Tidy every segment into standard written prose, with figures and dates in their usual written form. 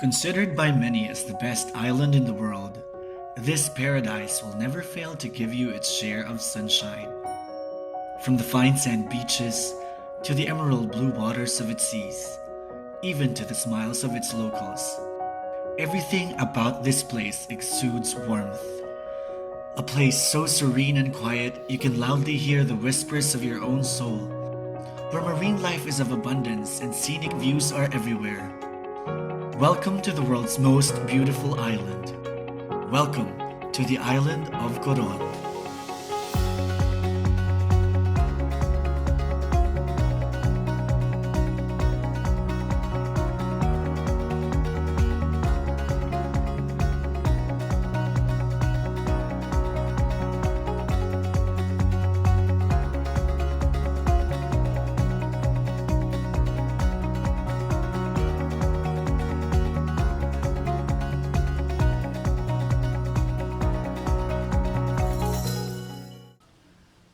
Considered by many as the best island in the world, this paradise will never fail to give you its share of sunshine. From the fine sand beaches to the emerald blue waters of its seas, even to the smiles of its locals, everything about this place exudes warmth. A place so serene and quiet you can loudly hear the whispers of your own soul, where marine life is of abundance and scenic views are everywhere. Welcome to the world's most beautiful island. Welcome to the island of Coron.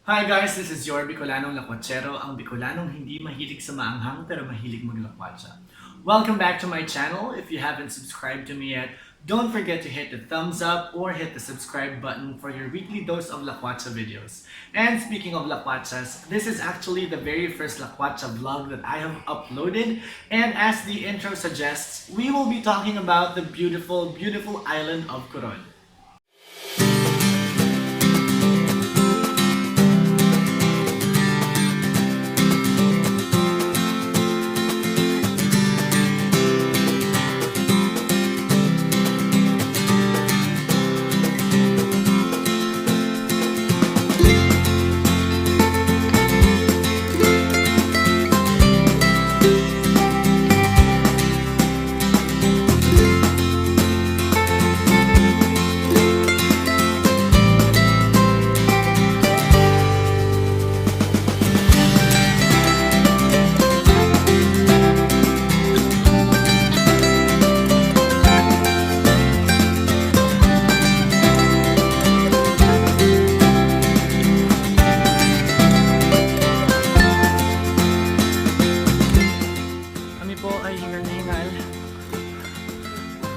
Hi guys, this is your BicolanongLakwatsero, ang Bicolanong hindi mahilig sa maanghang pero mahilig maglakwatsa. Welcome back to my channel. If you haven't subscribed to me yet, don't forget to hit the thumbs up or hit the subscribe button for your weekly dose of lakwatsa videos. And speaking of lakwatsas, this is actually the very first lakwatsa vlog that I have uploaded. And as the intro suggests, we will be talking about the beautiful, beautiful island of Coron.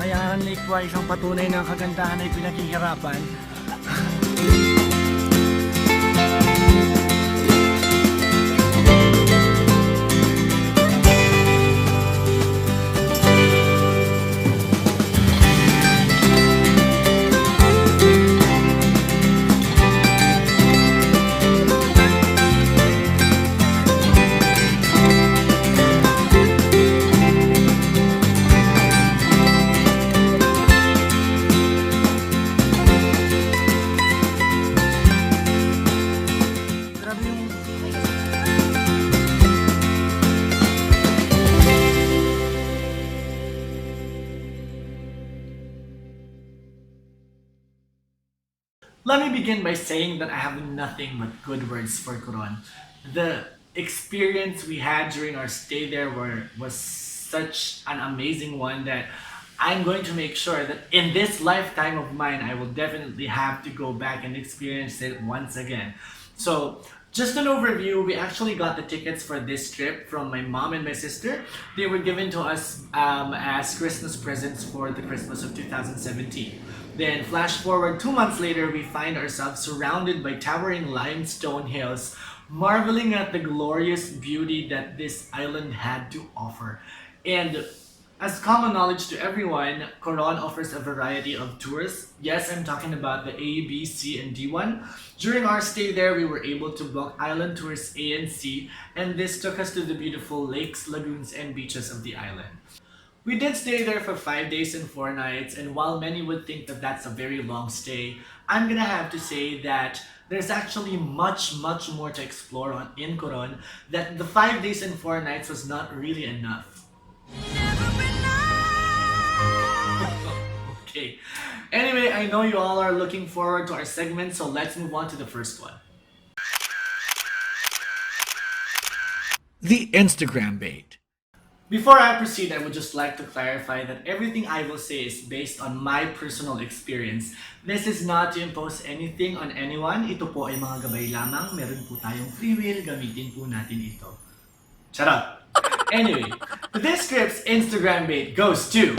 Kaya ang Lakeway, isang patunay ng kagandahan ay pinaghihirapan. Let me begin by saying that I have nothing but good words for Coron. The experience we had during our stay there was such an amazing one that I'm going to make sure that in this lifetime of mine, I will definitely have to go back and experience it once again. So, just an overview, we actually got the tickets for this trip from my mom and my sister. They were given to us as Christmas presents for the Christmas of 2017. Then flash forward 2 months later, we find ourselves surrounded by towering limestone hills, marveling at the glorious beauty that this island had to offer. And as common knowledge to everyone, Coron offers a variety of tours. Yes, I'm talking about the A, B, C, and D one. During our stay there, we were able to book island tours A and C, and this took us to the beautiful lakes, lagoons, and beaches of the island. We did stay there for 5 days and 4 nights, and while many would think that that's a very long stay, I'm gonna have to say that there's actually much more to explore in Coron, that the 5 days and 4 nights was not really enough. Okay. Anyway, I know you all are looking forward to our segment, so let's move on to the first one. The Instagram bait. Before I proceed, I would just like to clarify that everything I will say is based on my personal experience. This is not to impose anything on anyone. Ito po ay mga gabay lamang. Meron po tayong free will. Gamitin po natin ito. Charot! Anyway, this script's Instagram bait goes to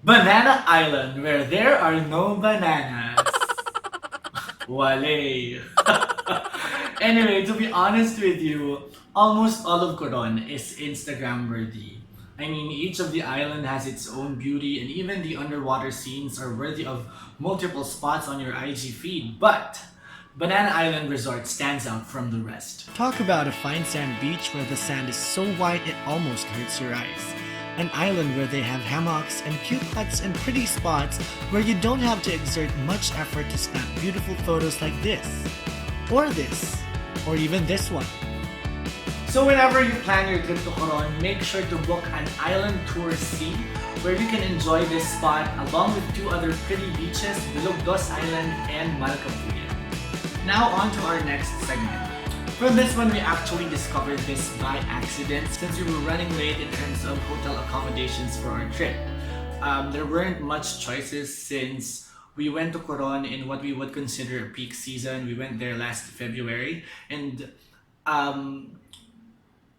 Banana Island, where there are no bananas. Wale. Anyway, to be honest with you, almost all of Coron is Instagram worthy. I mean, each of the island has its own beauty, and even the underwater scenes are worthy of multiple spots on your IG feed. But Banana Island Resort stands out from the rest. Talk about a fine sand beach where the sand is so white it almost hurts your eyes. An island where they have hammocks and cute huts and pretty spots where you don't have to exert much effort to snap beautiful photos like this, or even this one. So whenever you plan your trip to Coron, make sure to book an island tour C where you can enjoy this spot along with two other pretty beaches, Bilogdos Island and Malcapuya. Now on to our next segment. For this one, we actually discovered this by accident since we were running late in terms of hotel accommodations for our trip. There weren't much choices since we went to Coron in what we would consider a peak season. We went there last February, and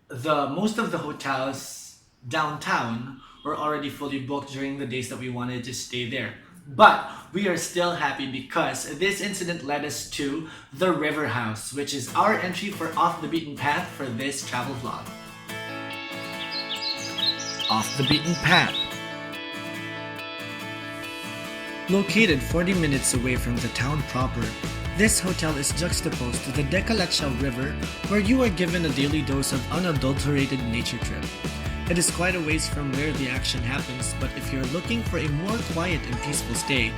the most of the hotels downtown were already fully booked during the days that we wanted to stay there. But we are still happy because this incident led us to the River House, which is our entry for Off the Beaten Path for this travel vlog. Off the Beaten Path. Located 40 minutes away from the town proper, this hotel is juxtaposed to the Getaway River, where you are given a daily dose of unadulterated nature trip. It is quite a ways from where the action happens, but if you're looking for a more quiet and peaceful stay,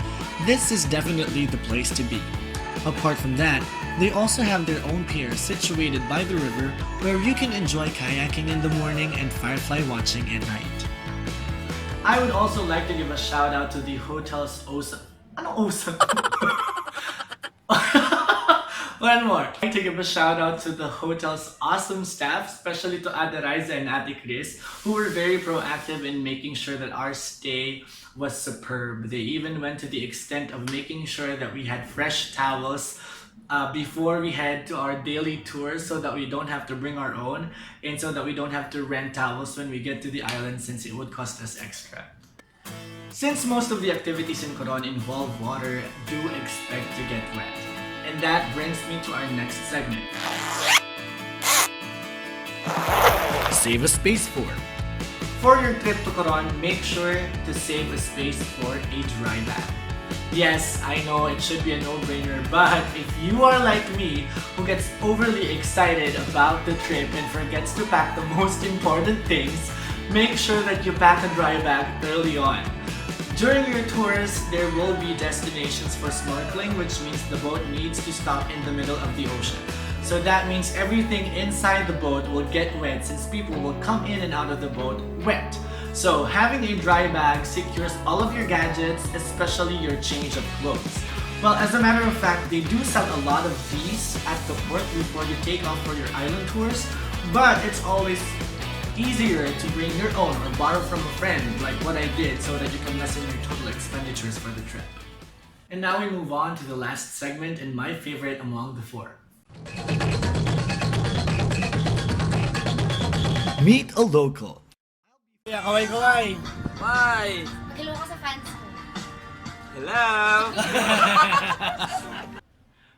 this is definitely the place to be. Apart from that, they also have their own pier situated by the river where you can enjoy kayaking in the morning and firefly watching at night. I would also like to give a shout out to the hotel's awesome. Ano awesome? One more. I'd like to give a shout out to the hotel's awesome staff, especially to Ate Riza and Ate Chris, who were very proactive in making sure that our stay was superb. They even went to the extent of making sure that we had fresh towels before we head to our daily tour so that we don't have to bring our own and so that we don't have to rent towels when we get to the island since it would cost us extra. Since most of the activities in Coron involve water, do expect to get wet. And that brings me to our next segment. Save a space for. For your trip to Coron, make sure to save a space for a dry bath. Yes, I know it should be a no-brainer, but if you are like me, who gets overly excited about the trip and forgets to pack the most important things, make sure that you pack a dry bag early on. During your tours, there will be destinations for snorkeling, which means the boat needs to stop in the middle of the ocean. So that means everything inside the boat will get wet since people will come in and out of the boat wet. So having a dry bag secures all of your gadgets, especially your change of clothes. Well, as a matter of fact, they do sell a lot of these at the port before you take off for your island tours, but it's always easier to bring your own or borrow from a friend like what I did so that you can lessen your total expenditures for the trip. And now we move on to the last segment and my favorite among the four. Meet a local. Kaway! Magalo ko sa fans ko. Hello!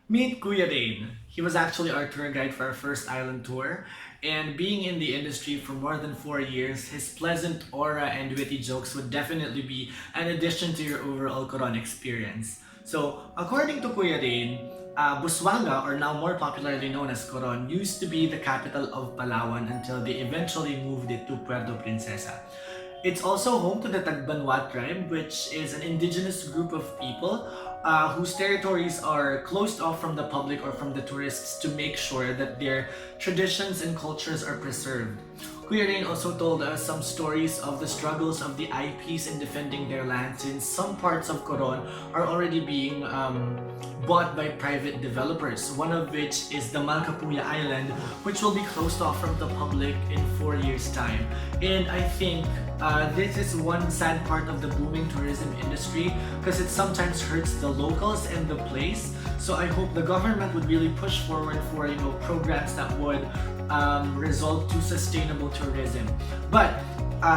Meet Kuya Dane. He was actually our tour guide for our first island tour, and being in the industry for more than 4 years, his pleasant aura and witty jokes would definitely be an addition to your overall Coron experience. So, according to Kuya Dane, Busuanga, or now more popularly known as Coron, used to be the capital of Palawan until they eventually moved it to Puerto Princesa. It's also home to the Tagbanwa tribe, which is an indigenous group of people whose territories are closed off from the public or from the tourists to make sure that their traditions and cultures are preserved. Kuya Rain also told us some stories of the struggles of the IPs in defending their land since some parts of Coron are already being bought by private developers, one of which is the Malcapuya Island, which will be closed off from the public in 4 years' time. And I think this is one sad part of the booming tourism industry because it sometimes hurts the locals and the place. So I hope the government would really push forward for programs that would result to sustainable tourism. But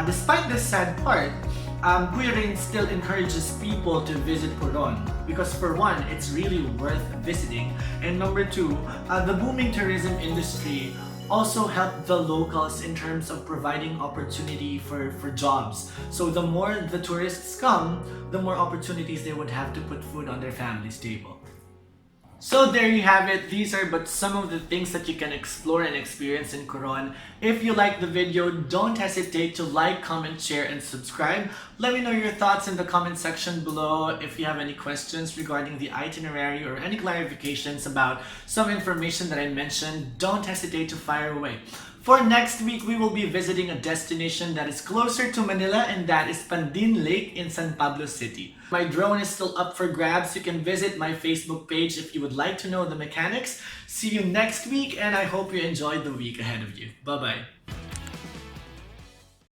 despite this sad part, Kuya Rain still encourages people to visit Coron because for one, it's really worth visiting, and number two, the booming tourism industry also help the locals in terms of providing opportunity for jobs. So the more the tourists come, the more opportunities they would have to put food on their family's table. So there you have it. These are but some of the things that you can explore and experience in Coron. If you like the video, don't hesitate to like, comment, share, and subscribe. Let me know your thoughts in the comment section below. If you have any questions regarding the itinerary or any clarifications about some information that I mentioned, don't hesitate to fire away. For next week, we will be visiting a destination that is closer to Manila, and that is Pandin Lake in San Pablo City. My drone is still up for grabs. You can visit my Facebook page if you would like to know the mechanics. See you next week, and I hope you enjoyed the week ahead of you. Bye-bye.